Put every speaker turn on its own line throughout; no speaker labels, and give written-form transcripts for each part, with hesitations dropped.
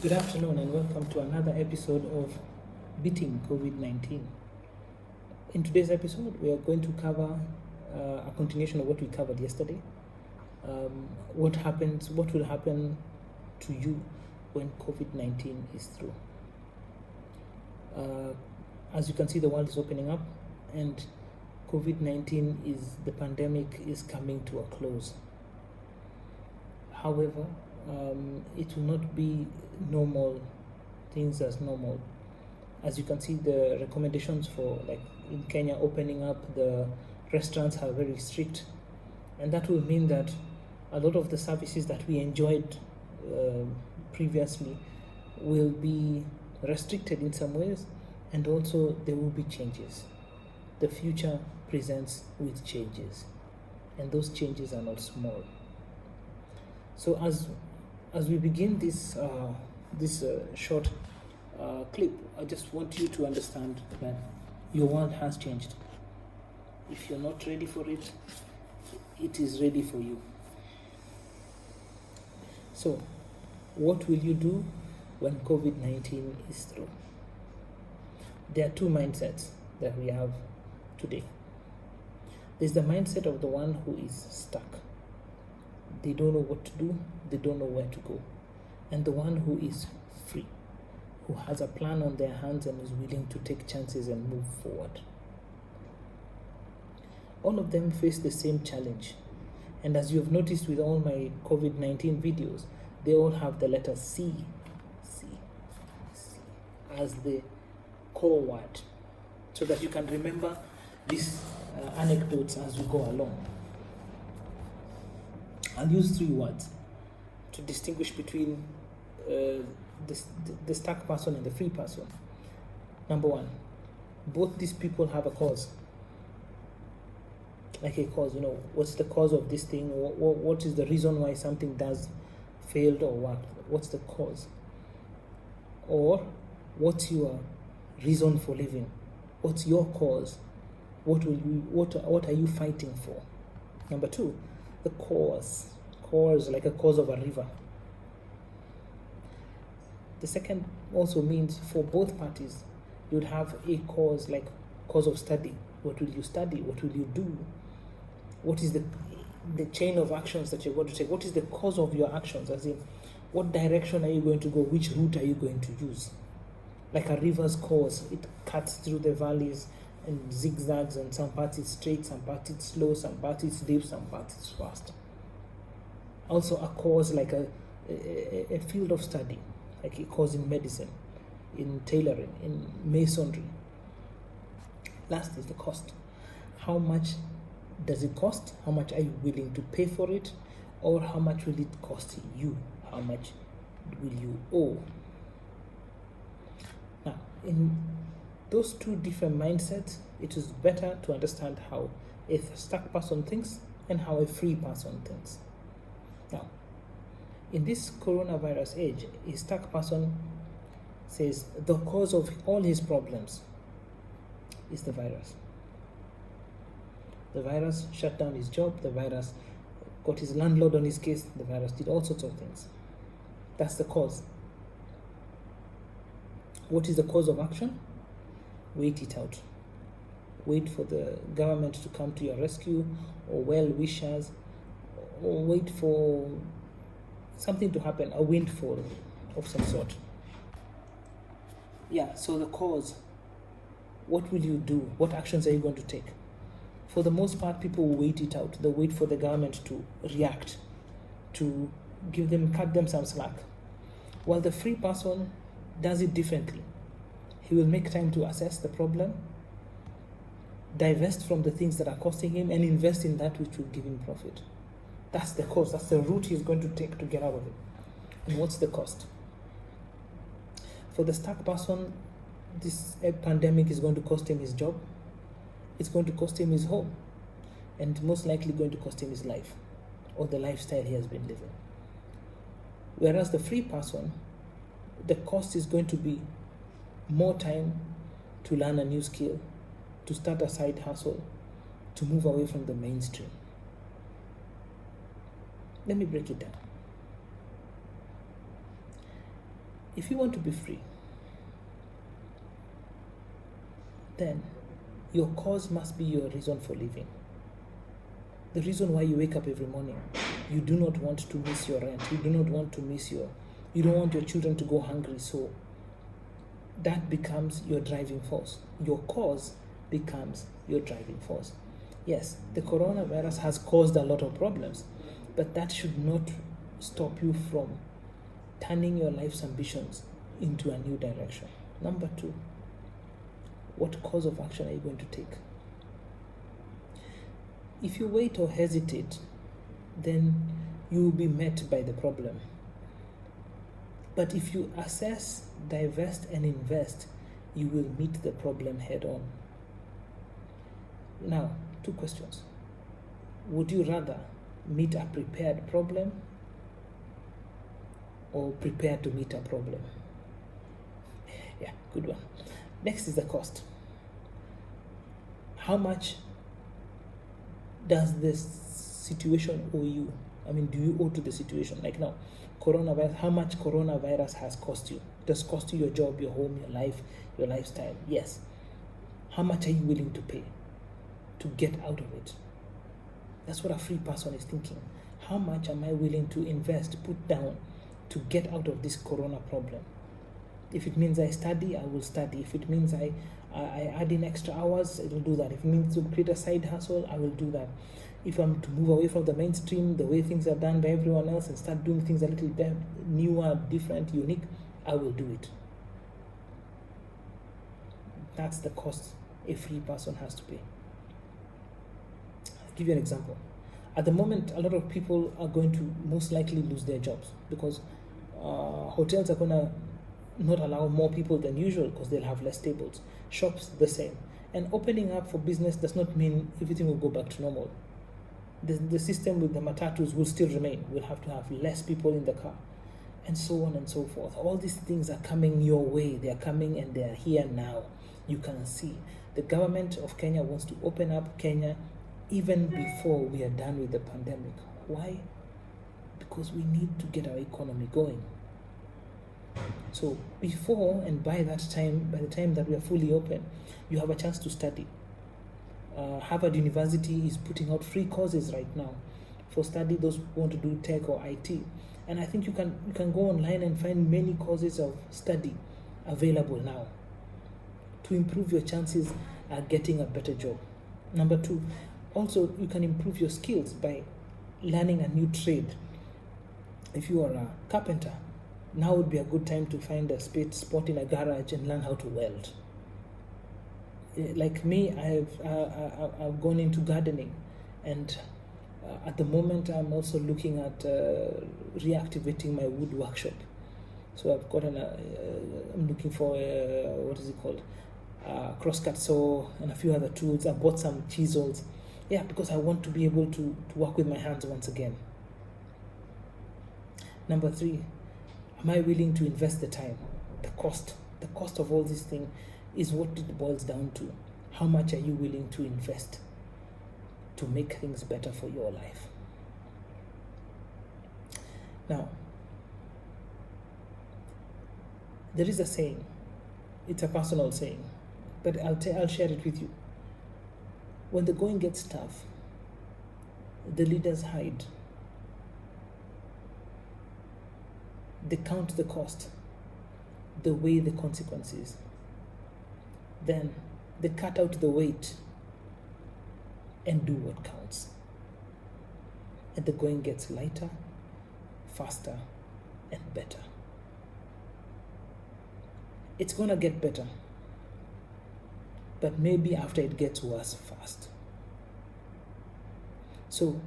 Good afternoon and welcome to another episode of Beating COVID-19. In today's episode, we are going to cover a continuation of what we covered yesterday. What will happen to you when COVID-19 is through. As you can see, the world is opening up and COVID-19 the pandemic is coming to a close. However, it will not be normal things as normal. As you can see, the recommendations for, like in Kenya, opening up the restaurants are very strict, and that will mean that a lot of the services that we enjoyed previously will be restricted in some ways, and also there will be changes. The future presents with changes, and those changes are not small. So as we begin this short clip, I just want you to understand that your world has changed. If you're not ready for it, it is ready for you. So, what will you do when COVID-19 is through? There are two mindsets that we have today. There's the mindset of the one who is stuck. They don't know what to do, they don't know where to go. And the one who is free, who has a plan on their hands and is willing to take chances and move forward. All of them face the same challenge. And as you have noticed with all my COVID-19 videos, they all have the letter C as the core word, so that you can remember these anecdotes as we go along. I'll use three words to distinguish between the stuck person and the free person. Number one, both these people have a cause. Like a cause, what's the cause of this thing? What is the reason why something does failed or worked? What's the cause? Or what's your reason for living? What's your cause? What are you fighting for? Number two, the cause like a cause of a river. The second also means for both parties, you'd have a cause, like cause of study. What will you study? What will you do? What is the chain of actions that you're going to take? What is the cause of your actions? As in, what direction are you going to go? Which route are you going to use? Like a river's course, it cuts through the valleys and zigzags, and some parts it's straight, some parts it's slow, some parts it's deep, some parts it's fast. Also a course like a field of study, like a course in medicine, in tailoring, in masonry. Last is the cost. How much does it cost? How much are you willing to pay for it? Or how much will it cost you? How much will you owe? Now, in those two different mindsets, it is better to understand how a stuck person thinks and how a free person thinks. Now, in this coronavirus age, a stuck person says the cause of all his problems is the virus. The virus shut down his job, the virus got his landlord on his case, the virus did all sorts of things. That's the cause. What is the cause of action? Wait it out. Wait for the government to come to your rescue, or well-wishers, or wait for something to happen, a windfall of some sort. Yeah, so the cause, what will you do? What actions are you going to take? For the most part, people will wait it out. They wait for the government to react, to cut them some slack. While the free person does it differently. He will make time to assess the problem, divest from the things that are costing him, and invest in that which will give him profit. That's the cause. That's the route he's going to take to get out of it. And what's the cost? For the stuck person, this pandemic is going to cost him his job. It's going to cost him his home. And most likely going to cost him his life, or the lifestyle he has been living. Whereas the free person, the cost is going to be more time to learn a new skill, to start a side hustle, to move away from the mainstream. Let me break it down. If you want to be free, then your cause must be your reason for living. The reason why you wake up every morning. You do not want to miss your rent. You do not want to miss you don't want your children to go hungry. So that becomes your driving force. Your cause becomes your driving force. Yes, the coronavirus has caused a lot of problems, but that should not stop you from turning your life's ambitions into a new direction. Number 2, what course of action are you going to take? If you wait or hesitate, then you will be met by the problem. But if you assess, divest, and invest, you will meet the problem head on. Now, 2 questions. Would you rather meet a prepared problem or prepare to meet a problem? Yeah, good one. Next is the cost. How much does this situation owe you? I mean, do you owe to the situation? Like now, coronavirus, how much coronavirus has cost you? It has cost you your job, your home, your life, your lifestyle. Yes. How much are you willing to pay to get out of it? That's what a free person is thinking. How much am I willing to invest, put down to get out of this corona problem? If it means I study, I will study. If it means I add in extra hours, I will do that. If it means to create a side hustle, I will do that. If I'm to move away from the mainstream, the way things are done by everyone else, and start doing things a little newer, different, unique, I will do it. That's the cost a free person has to pay. I'll give you an example. At the moment, a lot of people are going to most likely lose their jobs because hotels are going to not allow more people than usual because they'll have less tables. Shops, the same. And opening up for business does not mean everything will go back to normal. The system with the matatus will still remain. We'll have to have less people in the car, and so on and so forth. All these things are coming your way. They are coming and they are here now. You can see. The government of Kenya wants to open up Kenya even before we are done with the pandemic. Why? Because we need to get our economy going. So before and by the time that we are fully open, you have a chance to study. Harvard University is putting out free courses right now for study those who want to do tech or IT. And I think you can go online and find many courses of study available now to improve your chances at getting a better job. Number 2, also you can improve your skills by learning a new trade. If you are a carpenter, now would be a good time to find a spot in a garage and learn how to weld. Like me, I've gone into gardening, and at the moment I'm also looking at reactivating my wood workshop. So I've gotten I'm looking for what is it called, crosscut saw and a few other tools. I bought some chisels, because I want to be able to work with my hands once again. Number 3, am I willing to invest the time? The cost of all these things is what it boils down to. How much are you willing to invest to make things better for your life? Now, there is a saying. It's a personal saying, but I'll share it with you. When the going gets tough, the leaders hide. They count the cost, they weigh the consequences. Then they cut out the weight and do what counts. And the going gets lighter, faster, and better. It's gonna get better, but maybe after it gets worse fast. So,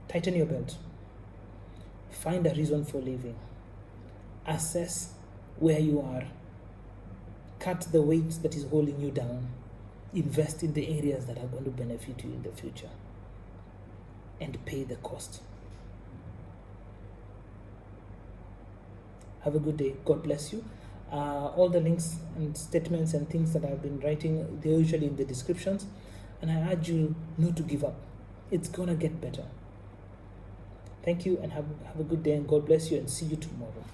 tighten your belt. Find a reason for living. Assess where you are. Cut the weight that is holding you down. Invest in the areas that are going to benefit you in the future. And pay the cost. Have a good day. God bless you. All the links and statements and things that I've been writing, they're usually in the descriptions. And I urge you not to give up. It's going to get better. Thank you and have a good day, and God bless you, and see you tomorrow.